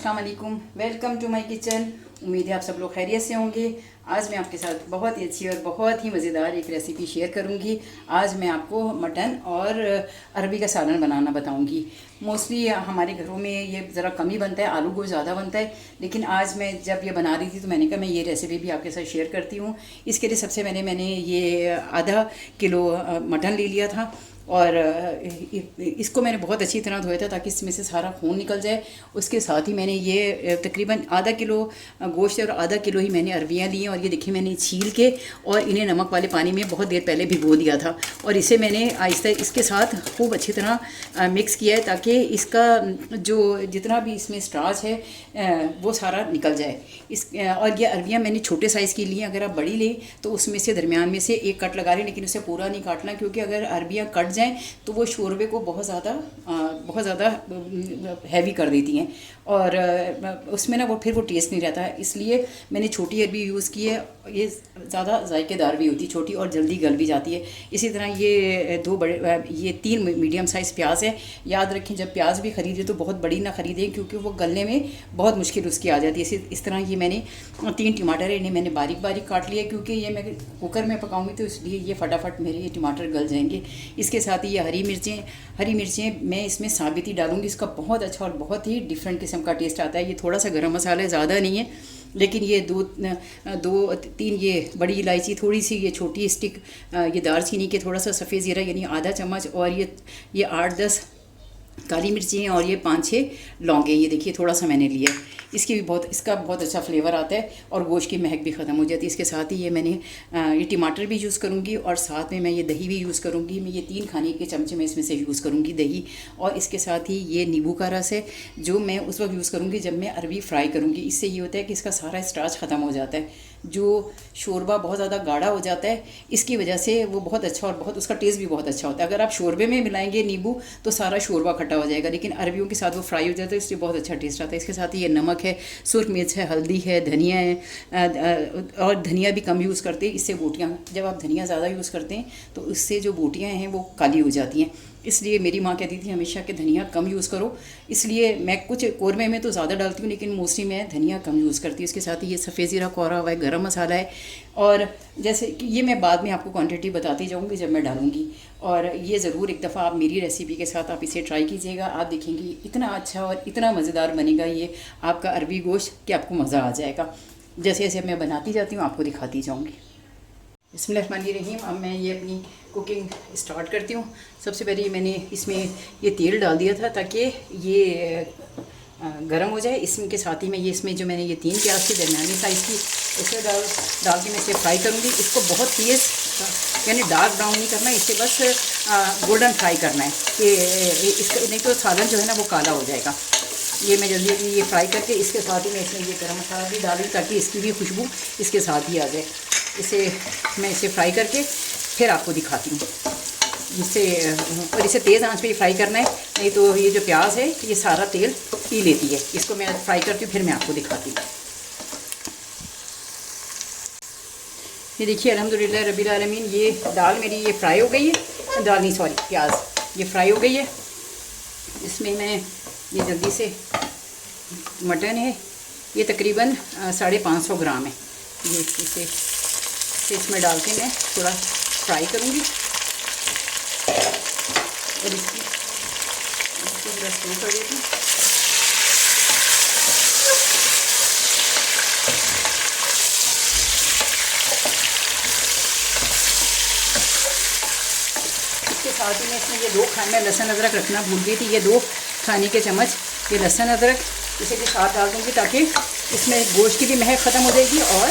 अस्सलाम वालेकुम, welcome to my kitchen. उम्मीद है आप सब लोग खैरियत से होंगे। आज मैं आपके साथ बहुत ही अच्छी और बहुत ही मज़ेदार एक रेसिपी शेयर करूंगी। आज मैं आपको मटन और अरबी का सालन बनाना बताऊंगी। मोस्टली हमारे घरों में ये ज़रा कम ही बनता है, आलू गोश्त ज़्यादा बनता है, लेकिन आज मैं जब ये बना रही थी तो मैंने कहा मैं ये रेसिपी भी आपके साथ शेयर करती हूँ। इसके लिए सबसे पहले मैंने ये आधा किलो मटन ले लिया था और इसको मैंने बहुत अच्छी तरह धोया था ताकि इसमें से सारा खून निकल जाए। उसके साथ ही मैंने ये तकरीबन आधा किलो गोश्त और आधा किलो ही मैंने अरबियाँ ली हैं और ये देखिए मैंने छील के और इन्हें नमक वाले पानी में बहुत देर पहले भिगो दिया था और इसे मैंने आहिस्ता इसके साथ खूब अच्छी तरह मिक्स किया है ताकि इसका जो जितना भी इसमें स्टार्च है वो सारा निकल जाए। और ये अरबियाँ मैंने छोटे साइज़ की ली हैं। अगर आप बड़ी लें तो उसमें से दरमियान में से एक कट लगा लें, लेकिन उसे पूरा नहीं काटना क्योंकि अगर अरबियाँ कट जाएं तो वो शोरबे को बहुत ज़्यादा हैवी कर देती हैं और उसमें ना वो फिर वो टेस्ट नहीं रहता है। इसलिए मैंने छोटी अरबी यूज़ की है। ये ज़्यादा जायकेदार भी होती है, छोटी और जल्दी गल भी जाती है। इसी तरह ये 3 मीडियम साइज़ प्याज है। याद रखें जब प्याज भी ख़रीदें तो बहुत बड़ी ना ख़रीदें क्योंकि वो गलने में बहुत मुश्किल उसकी आ जाती है। इस तरह ये मैंने 3 टमाटर है, इन्हें मैंने बारीक बारीक काट लिया क्योंकि ये मैं कुकर में पकाऊंगी तो इसलिए ये फटाफट मेरे ये टमाटर गल जाएंगे। इसके साथ ही ये हरी मिर्चें मैं इसमें साबित ही डालूंगी। इसका बहुत अच्छा और बहुत ही डिफरेंट किस्म का टेस्ट आता है। ये थोड़ा सा गरम मसाला है, ज़्यादा नहीं है, लेकिन ये दो तीन ये बड़ी इलायची, थोड़ी सी ये छोटी स्टिक ये दालचीनी के थोड़ा सा सफ़ेद ज़ीरा यानी आधा चम्मच और ये 8-10 काली मिर्ची हैं और ये 5-6 लौंगे। ये देखिए थोड़ा सा मैंने लिया। इसका बहुत अच्छा फ्लेवर आता है और गोश्त की महक भी ख़त्म हो जाती है। इसके साथ ही मैंने ये टमाटर भी यूज़ करूँगी और साथ में मैं ये दही भी यूज़ करूँगी। मैं ये 3 खाने के चमचे में इसमें से यूज़ करूँगी दही। और इसके साथ ही ये नींबू का रस है जो मैं उस वक्त यूज़ करूँगी जब मैं अरबी फ्राई करूँगी। इससे ये होता है कि इसका सारा स्टार्च ख़त्म हो जाता है। जो शोरबा बहुत ज़्यादा गाढ़ा हो जाता है इसकी वजह से वो बहुत अच्छा और बहुत उसका टेस्ट भी बहुत अच्छा होता है। अगर आप शोरबे में मिलाएंगे नींबू तो सारा शोरबा खट्टा हो जाएगा, लेकिन अरबियों के साथ वो फ्राई हो जाता है इसलिए बहुत अच्छा टेस्ट आता है। इसके साथ ही ये नमक है, सुर्ख मिर्च है, हल्दी है, धनिया है और धनिया भी कम यूज़ करते हैं। इससे बोटियाँ, जब आप धनिया ज़्यादा यूज़ करते हैं तो उससे जो बोटियाँ हैं वो काली हो जाती हैं। इसलिए मेरी माँ कहती थी हमेशा कि धनिया कम यूज़ करो। इसलिए मैं कुछ कौरमे में तो ज़्यादा डालती हूँ लेकिन मोस्टली मैं धनिया कम यूज़ करती हूँ। इसके साथ ही ये सफ़ेद ज़ीरा कोरा हुआ है, गरम मसाला है और जैसे कि ये मैं बाद में आपको क्वांटिटी बताती जाऊँगी जब मैं डालूँगी। और ये ज़रूर एक दफ़ा आप मेरी रेसिपी के साथ आप इसे ट्राई कीजिएगा। आप देखेंगी इतना अच्छा और इतना मज़ेदार बनेगा ये आपका अरबी गोश्त कि आपको मज़ा आ जाएगा। जैसे जैसे मैं बनाती जाती हूँ आपको दिखाती जाऊँगी। बिस्मिल्लाहिर्रहमानिर्रहीम। अब मैं ये अपनी कुकिंग स्टार्ट करती हूँ। सबसे पहले मैंने इसमें ये तेल डाल दिया था ताकि ये गर्म हो जाए। इसके साथ ही मैं इसमें जो मैंने ये 3 प्याज की दरमियानी साइज़ की इसे डाल के मैं इसे फ्राई करूँगी। इसको बहुत तेज़ यानी डार्क ब्राउन नहीं करना है, इसे बस गोल्डन फ्राई करना है कि इसका नहीं तो सालन जो है ना वो काला हो जाएगा। ये मैं जल्दी जल्दी ये फ्राई करके इसके साथ ही मैं इसमें ये गरम मसाला भी डालूँ ताकि इसकी भी खुशबू इसके साथ ही आ जाए। मैं इसे फ्राई करके फिर आपको दिखाती हूँ। और इसे तेज़ आंच पे ही फ्राई करना है, नहीं तो ये जो प्याज है ये सारा तेल पी लेती है। इसको मैं फ्राई करती हूँ फिर मैं आपको दिखाती हूँ। ये देखिए अल्हम्दुलिल्लाह रब्बिल आलमीन ये दाल मेरी ये फ्राई हो गई है। दाल नहीं सॉरी प्याज ये फ्राई हो गई है। इसमें मैं ये जल्दी से मटन है ये तकरीबन 550 ग्राम है। ये इसे इसमें डाल के मैं थोड़ा फ्राई करूँगी और इसको थोड़ा स्लो कर देती हूँ। इसके साथ ही मैं इसमें ये 2 खाने लहसुन अदरक रखना भूल गई थी। ये 2 खाने के चम्मच ये लहसुन अदरक इसे भी साथ डाल दूँगी ताकि इसमें गोश्त की भी महक ख़त्म हो जाएगी और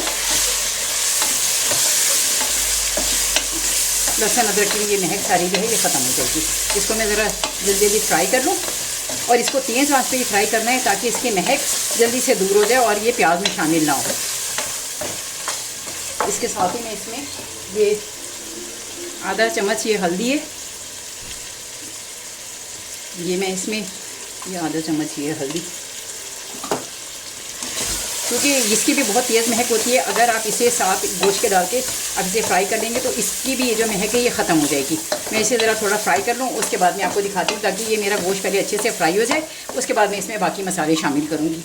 लहसुन अदरक की ये महक सारी जो है ये ख़त्म हो जाएगी। इसको मैं ज़रा जल्दी जल्दी फ्राई कर लूँ और इसको तेज़ आंच पे ही फ्राई करना है ताकि इसकी महक जल्दी से दूर हो जाए और ये प्याज में शामिल ना हो। इसके साथ ही मैं इसमें ये आधा चम्मच ये हल्दी है, ये मैं इसमें ये आधा चम्मच ये हल्दी क्योंकि इसकी भी बहुत तेज़ महक होती है। अगर आप इसे साथ गोश्त के डाल के आप इसे फ्राई कर लेंगे तो इसकी भी ये जो महक है ये ख़त्म हो जाएगी। मैं इसे ज़रा थोड़ा फ्राई कर लूँ, उसके बाद मैं आपको दिखाती हूँ, ताकि ये मेरा गोश्त पहले अच्छे से फ्राई हो जाए, उसके बाद मैं इसमें बाकी मसाले शामिल करूँगी।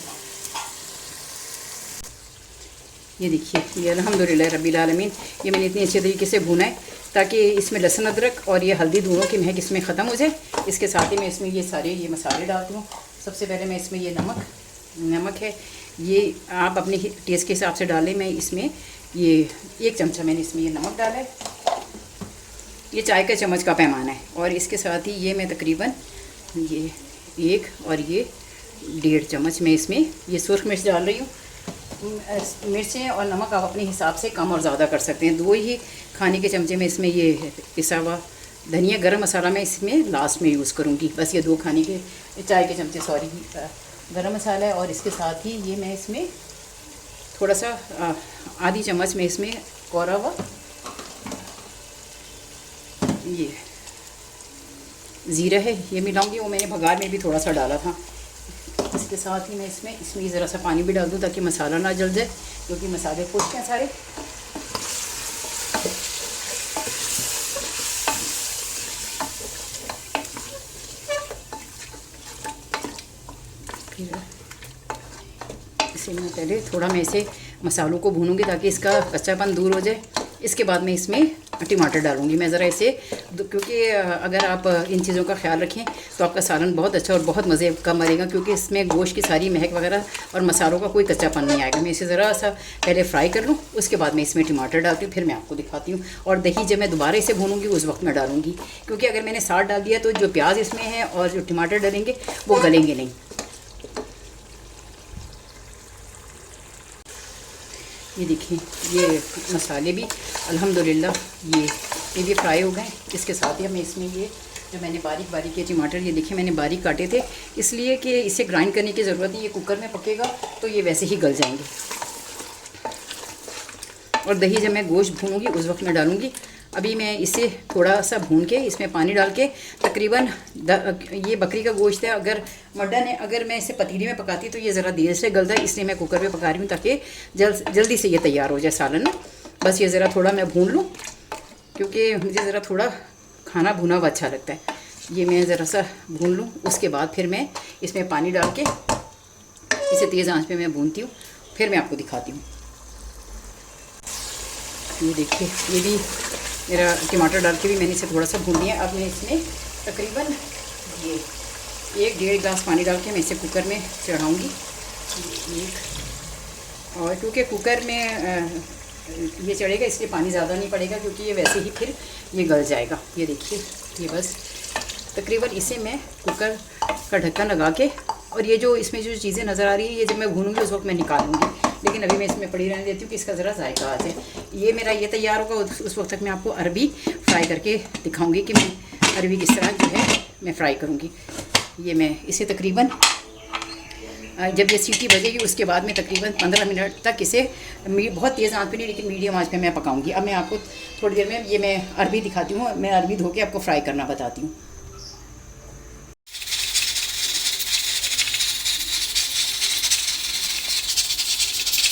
ये देखिए, ये अल्हम्दुलिल्लाह रब्बिल आलमीन ये मैंने इतनी अच्छे तरीके से भुना है ताकि इसमें लहसुन अदरक और ये हल्दी दोनों की महक इसमें ख़त्म हो जाए। इसके साथ ही मैं इसमें ये सारे ये मसाले डालती हूँ। सबसे पहले मैं इसमें ये नमक है, ये आप अपने टेस्ट के हिसाब से डालें। मैं इसमें ये 1 चमचा मैंने इसमें ये नमक डाला है। ये चाय का चम्मच का पैमाना है। और इसके साथ ही ये मैं तकरीबन ये 1 और ये 1.5 चम्मच मैं इसमें ये सुर्ख मिर्च डाल रही हूँ। मिर्चें और नमक आप अपने हिसाब से कम और ज़्यादा कर सकते हैं। 2 ही खाने के चमचे में इसमें ये पिसा हुआ धनिया गरम मसाला मैं इसमें लास्ट में यूज़ करूँगी। बस ये 2 खाने के चाय के चमचे गरम मसाला है। और इसके साथ ही ये मैं इसमें थोड़ा सा आधी चम्मच में इसमें कोरा हुआ ये ज़ीरा है ये मिलाऊंगी। वो मैंने भगार में भी थोड़ा सा डाला था। इसके साथ ही मैं इसमें ज़रा सा पानी भी डाल दूँ ताकि मसाला ना जल जाए, क्योंकि मसाले खुश्क हैं सारे। फिर इसे मैं पहले थोड़ा मैं इसे मसालों को भूनूंगी ताकि इसका कच्चापन दूर हो जाए। इसके बाद मैं इसमें टमाटर डालूंगी। मैं ज़रा इसे, क्योंकि अगर आप इन चीज़ों का ख्याल रखें तो आपका सालन बहुत अच्छा और बहुत मज़े का मरेगा, क्योंकि इसमें गोश्त की सारी महक वगैरह और मसालों का कोई कच्चापन नहीं आएगा। मैं इसे ज़रा सा पहले फ्राई कर लूँ, उसके बाद मैं इसमें टमाटर डालती हूँ, फिर मैं आपको दिखाती हूँ। और दही जब मैं दोबारा इसे भूनूंगी उस वक्त मैं डालूँगी, क्योंकि अगर मैंने साथ डाल दिया तो जो प्याज इसमें है और जो टमाटर डालेंगे वो गलेंगे नहीं। ये देखिए, ये मसाले भी अल्हम्दुलिल्लाह ये भी फ्राई हो गए। इसके साथ ही मैं इसमें ये जो मैंने बारीक ये टमाटर ये देखिए मैंने बारीक काटे थे, इसलिए कि इसे ग्राइंड करने की ज़रूरत नहीं, ये कुकर में पकेगा तो ये वैसे ही गल जाएंगे। और दही जब मैं गोश्त भूनूंगी उस वक्त मैं डालूंगी। अभी मैं इसे थोड़ा सा भून के इसमें पानी डाल के तकरीबन ये बकरी का गोश्त है, अगर मटन है, अगर मैं इसे पतीली में पकाती तो ये ज़रा देर से गलता है, इसलिए मैं कुकर में पका रही हूँ ताकि जल्दी से ये तैयार हो जाए सालन ना। बस ये ज़रा थोड़ा मैं भून लूँ, क्योंकि मुझे ज़रा थोड़ा खाना भुना हुआ अच्छा लगता है। ये मैं ज़रा सा भून लूँ, उसके बाद फिर मैं इसमें पानी डाल के इसे तेज़ आंच पे मैं भूनती हूँ, फिर मैं आपको दिखाती हूँ। ये देखिए, ये भी मेरा टमाटर डाल के भी मैंने इसे थोड़ा सा भून लिया। अब मैं इसमें तकरीबन ये 1-1.5 गिलास पानी डाल के मैं इसे कुकर में चढ़ाऊँगी। और क्योंकि कुकर में ये चढ़ेगा इसलिए पानी ज़्यादा नहीं पड़ेगा, क्योंकि ये वैसे ही फिर ये गल जाएगा। ये देखिए, ये बस तकरीबन इसे मैं कुकर का ढक्कन लगा के, और ये जो इसमें जो चीज़ें नज़र आ रही है ये जब मैं भूनूंगी उस वक्त मैं निकालूंगी, लेकिन अभी मैं इसमें पड़ी रहने देती हूँ कि इसका ज़रा जायका आ जाए। ये मेरा ये तैयार होगा, उस वक्त तक मैं आपको अरबी फ्राई करके दिखाऊँगी कि मैं अरबी किस तरह जो है मैं फ़्राई करूँगी। ये मैं इसे तकरीबन जब ये सीटी बजेगी उसके बाद में तकरीबन 15 मिनट तक इसे बहुत तेज़ आंच पे नहीं लेकिन मीडियम आंच पे मैं पकाऊंगी। अब मैं आपको थोड़ी देर में ये मैं अरबी दिखाती हूँ, मैं अरबी धो के आपको फ्राई करना बताती हूँ।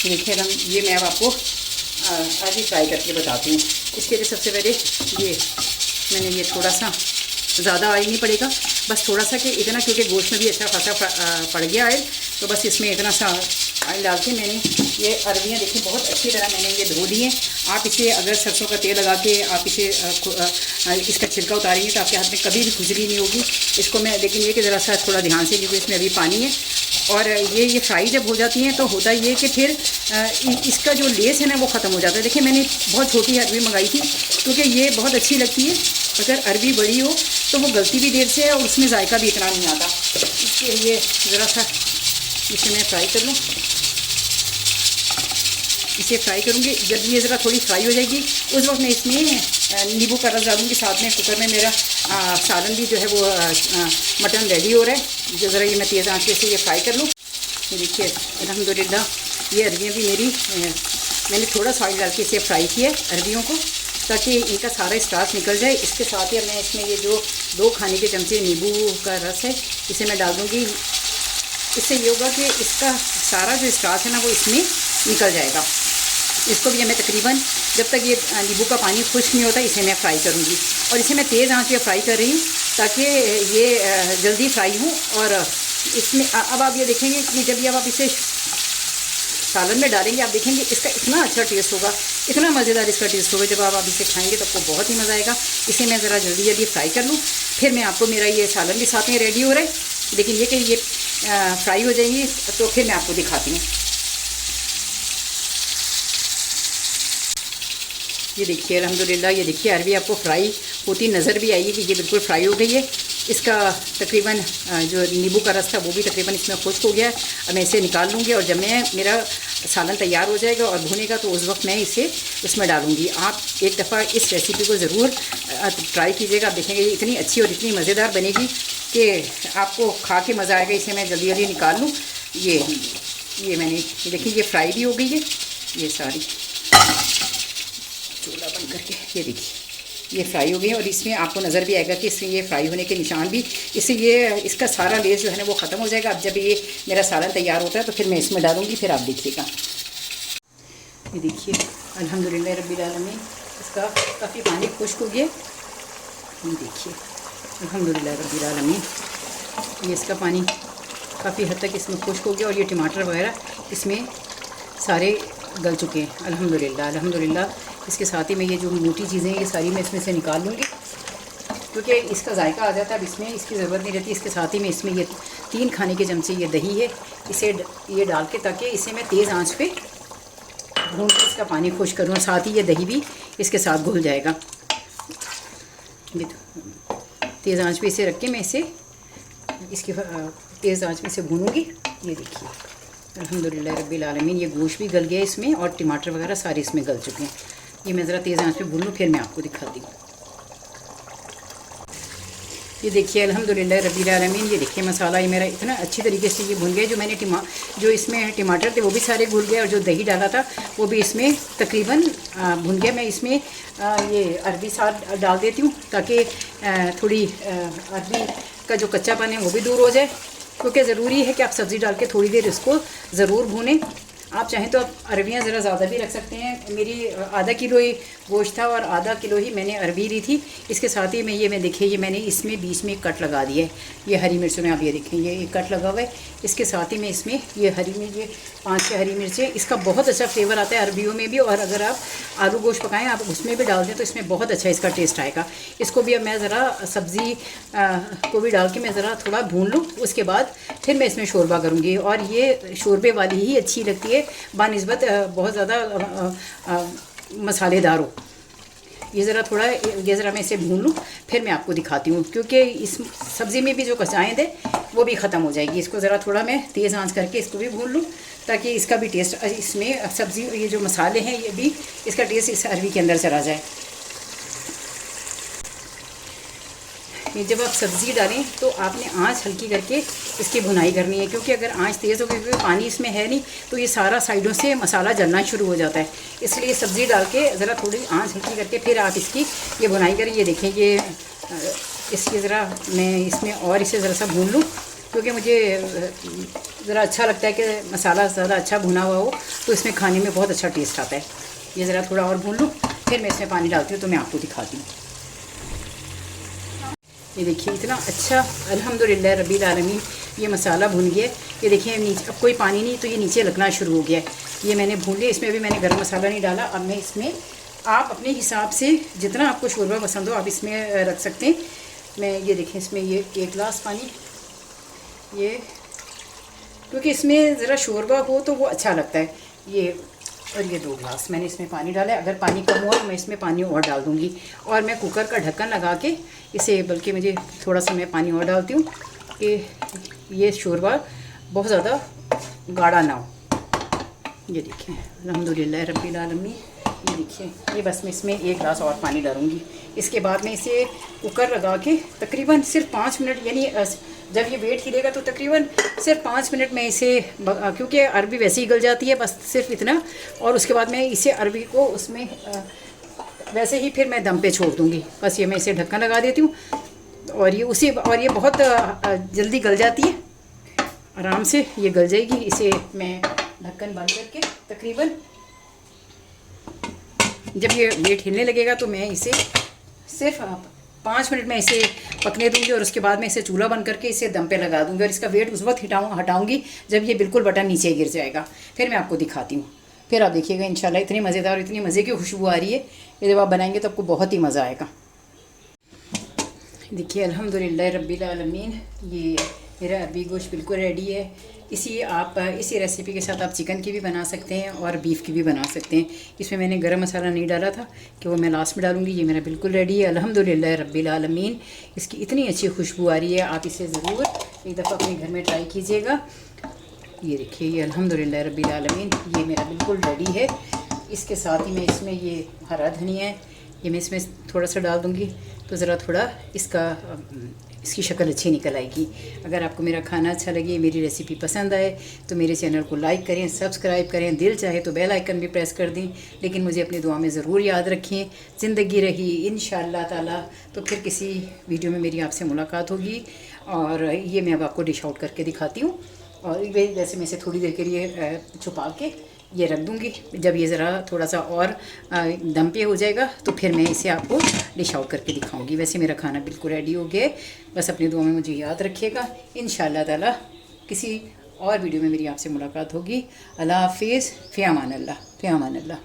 देखिए ये मैं अब आपको अरबी फ्राई करके बताती हूँ। इसके लिए सबसे पहले ये मैंने ये थोड़ा सा ज़्यादा ऑयल नहीं पड़ेगा, बस थोड़ा सा कि इतना, क्योंकि गोश्त में भी अच्छा खासा पड़ गया ऑयल, तो बस इसमें इतना सा ऑयल डाल के मैंने ये अरबियाँ देखिए बहुत अच्छी तरह मैंने ये धो दी हैं। आप इसे अगर सरसों का तेल लगा के आप इसे इसका छिलका उतारेंगे तो आपके हाथ में कभी भी खुजली नहीं होगी। इसको मैं, लेकिन ये कि ज़रा सा थोड़ा ध्यान से, क्योंकि इसमें अभी पानी है। और ये फ्राई जब हो जाती हैं तो होता ये कि फिर इसका जो लेस है ना वो ख़त्म हो जाता है। देखिए मैंने बहुत छोटी अरबी मंगाई थी, क्योंकि ये बहुत अच्छी लगती है। अगर अरबी बड़ी हो तो वो गलती भी देर से है और उसमें जायका भी इतना नहीं आता। इसके लिए ज़रा सा इसे मैं फ्राई कर लूँ, इसे फ्राई करूँगी। जब ये ज़रा थोड़ी फ्राई हो जाएगी उस वक्त मैं इसमें नींबू का रस डालूँगी। साथ में कुकर में मेरा सालन भी जो है वो मटन रेडी हो रहा है। जो ज़रा ये मैं तेज़ आंच से ये फ्राई कर लूँ। ये देखिए अल्हम्दुलिल्लाह ये अरबियाँ भी मेरी मैंने थोड़ा सा ऑयल डाल के इसे फ्राई किया अरबियों को, ताकि इनका सारा स्टार्च निकल जाए। इसके साथ ही मैं इसमें ये जो 2 खाने के चमचे नींबू का रस है इसे मैं डाल दूँगी। इससे ये होगा कि इसका सारा जो स्टार्च है ना वो इसमें निकल जाएगा। इसको भी हमें तकरीबन जब तक ये नींबू का पानी खुश्क नहीं होता इसे मैं फ्राई करूँगी। और इसे मैं तेज़ आंच पे फ्राई कर रही हूँ ताकि ये जल्दी फ्राई हो। और इसमें अब आप ये देखेंगे कि जब ये आप इसे सालन में डालेंगे आप देखेंगे इसका इतना अच्छा टेस्ट होगा, इतना मज़ेदार इसका टेस्ट होगा। जब आप इसे खाएंगे तो आपको बहुत ही मज़ा आएगा। इसे मैं ज़रा जल्दी जल्दी फ्राई कर लूँ, फिर मैं आपको मेरा ये सालन भी साथ में रेडी हो रहा है, लेकिन ये कि ये फ्राई हो जाएंगी तो फिर मैं आपको दिखाती हूँ। ये देखिए अल्हम्दुलिल्लाह, ये देखिए अरबी आपको फ्राई होती नज़र भी आएगी कि ये बिल्कुल फ्राई हो गई है। इसका तकरीबन जो नींबू का रस था वो भी तकरीबन इसमें खुश्क हो गया है। अब मैं इसे निकाल लूँगी और जब मैं मेरा सालन तैयार हो जाएगा और भुनेगा तो उस वक्त मैं इसे उसमें डालूँगी। आप एक दफ़ा इस रेसिपी को ज़रूर ट्राई कीजिएगा। आप देखेंगे ये इतनी अच्छी और इतनी मज़ेदार बनेगी कि आपको खा के मज़ा आएगा। इसे मैं जल्दी जल्दी निकाल लूँ। ये मैंने ये देखिए ये फ्राई भी हो गई है। ये सारी चूल्हा बंद करके ये देखिए ये फ्राई हो गई है और इसमें आपको नज़र भी आएगा कि इसमें ये फ्राई होने के निशान भी, इससे ये इसका सारा लेस जो है ना वो ख़त्म हो जाएगा। अब जब ये मेरा सालन तैयार होता है तो फिर मैं इसमें डालूँगी, फिर आप देखिएगा। ये देखिए अल्हम्दुलिल्लाह रब्बिल आलमीन, इसका काफ़ी पानी खुश्क हो गया। ये देखिए अल्हम्दुलिल्लाह रब्बिल आलमीन, ये इसका पानी काफ़ी हद तक इसमें खुश्क हो गया और ये टमाटर वगैरह इसमें सारे गल चुके हैं अल्हम्दुलिल्लाह अल्हम्दुलिल्लाह। इसके साथ ही मैं ये जो मोटी चीज़ें हैं ये सारी मैं इसमें से निकाल लूँगी क्योंकि इसका जायका आ जाता है। अब इसमें इसकी ज़रूरत नहीं रहती। इसके साथ ही मैं इसमें ये 3 खाने के चमचे ये दही है, इसे ये डाल के ताकि इसे मैं तेज़ आंच पे भून के इसका पानी खुश करूँ। साथ ही ये दही भी इसके साथ घुल जाएगा। तेज़ आंच पे इसे रख के मैं इसे इसकी तेज़ आंच में इसे भूनूँगी। ये देखिए अल्हम्दुलिल्लाह रब्बिल आलमीन, ये गोश्त भी गल गया इसमें और टमाटर वगैरह सारे इसमें गल चुके हैं। ये मैं ज़रा तेज़ आंच पे भून लूँ फिर मैं आपको दिखाती हूँ। ये देखिए अल्हम्दुलिल्लाह रब्बिल आलमीन, ये देखिए मसाला ये मेरा इतना अच्छी तरीके से ये भुन गया। जो मैंने जो इसमें टमाटर थे वो भी सारे घुल गए और जो दही डाला था वो भी इसमें तकरीबन भुन गया। मैं इसमें ये अरबी साथ डाल देती हूँ ताकि थोड़ी अरबी का जो कच्चापन है वो भी दूर हो जाए, क्योंकि ज़रूरी है कि आप सब्ज़ी डाल के थोड़ी देर इसको ज़रूर भूनें। आप चाहें तो आप अरबियाँ ज़रा ज़्यादा भी रख सकते हैं। मेरी आधा किलो ही गोश्त था और आधा किलो ही मैंने अरबी ली थी। इसके साथ ही मैं देखिए ये मैंने इसमें बीच में कट लगा दिया है। ये हरी मिर्चों में आप ये देखें ये कट लगा हुआ है। इसके साथ ही मैं इसमें ये हरी मिर्च, ये 5-6 हरी मिर्चें, इसका बहुत अच्छा फ्लेवर आता है अरबियों में भी। और अगर आप आलू गोश्त पकाएं आप उसमें भी डाल दें तो इसमें बहुत अच्छा इसका टेस्ट आएगा। इसको भी अब मैं ज़रा सब्ज़ी को भी डाल के मैं ज़रा थोड़ा भून लूँ, उसके बाद फिर मैं इसमें शोरबा करूँगी। और ये शोरबे वाली ही अच्छी लगती है बानिस्बत बहुत ज़्यादा मसालेदार हो। ये ज़रा मैं इसे भून लूँ फिर मैं आपको दिखाती हूँ, क्योंकि इस सब्ज़ी में भी जो कचाएँ थे वो भी ख़त्म हो जाएगी। इसको ज़रा थोड़ा मैं तेज़ आंच करके इसको भी भून लूँ ताकि इसका भी टेस्ट इसमें सब्ज़ी ये जो मसाले हैं ये भी इसका टेस्ट इस अरबी के अंदर चला जाए। ये जब आप सब्ज़ी डालें तो आपने आंच हल्की करके इसकी भुनाई करनी है, क्योंकि अगर आंच तेज़ हो गई, क्योंकि पानी इसमें है नहीं, तो ये सारा साइडों से मसाला जलना शुरू हो जाता है। इसलिए सब्ज़ी डाल के ज़रा थोड़ी आंच हल्की करके फिर आप इसकी ये भुनाई करें। ये देखें ये इसकी ज़रा मैं इसमें और इसे ज़रा सा भून लूँ, क्योंकि मुझे ज़रा अच्छा लगता है कि मसाला ज़्यादा अच्छा भुना हुआ हो तो इसमें खाने में बहुत अच्छा टेस्ट आता है। ये ज़रा थोड़ा और भून लूँ फिर मैं इसमें पानी डालती हूँ तो मैं आपको दिखाती हूँ। ये देखिए इतना अच्छा अल्हम्दुलिल्लाह रब्बिल आलमीन ये मसाला भुन गया। ये देखिए नीचे अब कोई पानी नहीं तो ये नीचे लगना शुरू हो गया है। ये मैंने भून लिया, इसमें भी मैंने गरम मसाला नहीं डाला। अब मैं इसमें आप अपने हिसाब से जितना आपको शोरबा पसंद हो आप इसमें रख सकते हैं। मैं ये देखें इसमें ये 1 गिलास पानी, ये क्योंकि इसमें ज़रा शोरबा हो तो वो अच्छा लगता है। ये और ये 2 गिलास मैंने इसमें पानी डाला है। अगर पानी कम हो तो मैं इसमें पानी और डाल दूँगी। और मैं कुकर का ढक्कन लगा के इसे, बल्कि मुझे थोड़ा सा मैं पानी और डालती हूँ कि ये शोरबा बहुत ज़्यादा गाढ़ा ना हो। ये देखिए अल्हम्दुलिल्लाह रब्बिल आलमीन, ये देखिए ये बस मैं इसमें 1 गिलास और पानी डालूँगी। इसके बाद मैं इसे कुकर लगा के तकरीबन सिर्फ 5 मिनट, यानी जब ये वेट हिलेगा तो तकरीबन सिर्फ 5 मिनट में इसे, क्योंकि अरबी वैसे ही गल जाती है, बस सिर्फ इतना। और उसके बाद मैं इसे अरबी को उसमें वैसे ही फिर मैं दम पे छोड़ दूँगी। बस ये मैं इसे ढक्कन लगा देती हूँ और ये बहुत जल्दी गल जाती है आराम से ये गल जाएगी। इसे मैं ढक्कन बंद करके तकरीबन जब ये वेट हिलने लगेगा तो मैं इसे सिर्फ 5 मिनट में इसे पकने दूंगी और उसके बाद मैं इसे चूल्हा बंद करके इसे दम पे लगा दूंगी और इसका वेट उस वक्त हटाऊंगी जब ये बिल्कुल बटन नीचे गिर जाएगा। फिर मैं आपको दिखाती हूँ, फिर आप देखिएगा इंशाल्लाह इतनी मज़ेदार, इतनी मज़े की खुशबू आ रही है। ये जब आप बनाएंगे तो आपको बहुत ही मज़ा आएगा। देखिए अल्हम्दुलिल्लाह रब्बिल आलमीन, ये मेरा अरबी गोश्त बिल्कुल रेडी है। इसी रेसिपी के साथ आप चिकन की भी बना सकते हैं और बीफ की भी बना सकते हैं। इसमें मैंने गरम मसाला नहीं डाला था कि वो मैं लास्ट में डालूँगी। ये मेरा बिल्कुल रेडी है अल्हम्दुलिल्लाह रब्बिल आलमीन। इसकी इतनी अच्छी खुशबू आ रही है, आप इसे ज़रूर एक दफ़ा अपने घर में ट्राई कीजिएगा। ये देखिए ये अल्हम्दुलिल्लाह रब्बिल आलमीन, ये मेरा बिल्कुल रेडी है। इसके साथ ही मैं इसमें ये हरा धनिया है, ये मैं इसमें थोड़ा सा डाल दूँगी तो ज़रा थोड़ा इसकी शक्ल अच्छी निकल आएगी। अगर आपको मेरा खाना अच्छा लगे, मेरी रेसिपी पसंद आए तो मेरे चैनल को लाइक करें, सब्सक्राइब करें, दिल चाहे तो बेल आइकन भी प्रेस कर दें। लेकिन मुझे अपनी दुआ में ज़रूर याद रखें। ज़िंदगी रही इंशाअल्लाह ताला तो फिर किसी वीडियो में मेरी आपसे मुलाकात होगी। और ये मैं अब आपको डिश आउट करके दिखाती हूँ। और वैसे मैं इसे थोड़ी देर के लिए छुपा के ये रख दूँगी। जब ये ज़रा थोड़ा सा और दम पे हो जाएगा तो फिर मैं इसे आपको डिश आउट करके दिखाऊंगी। वैसे मेरा खाना बिल्कुल रेडी हो गया। बस अपनी दुआ में मुझे याद रखिएगा। इंशाअल्लाह ताला किसी और वीडियो में मेरी आपसे मुलाकात होगी। अल्लाह हाफिज़, फ़ी अमान अल्लाह, फ़ी अमान अल्लाह।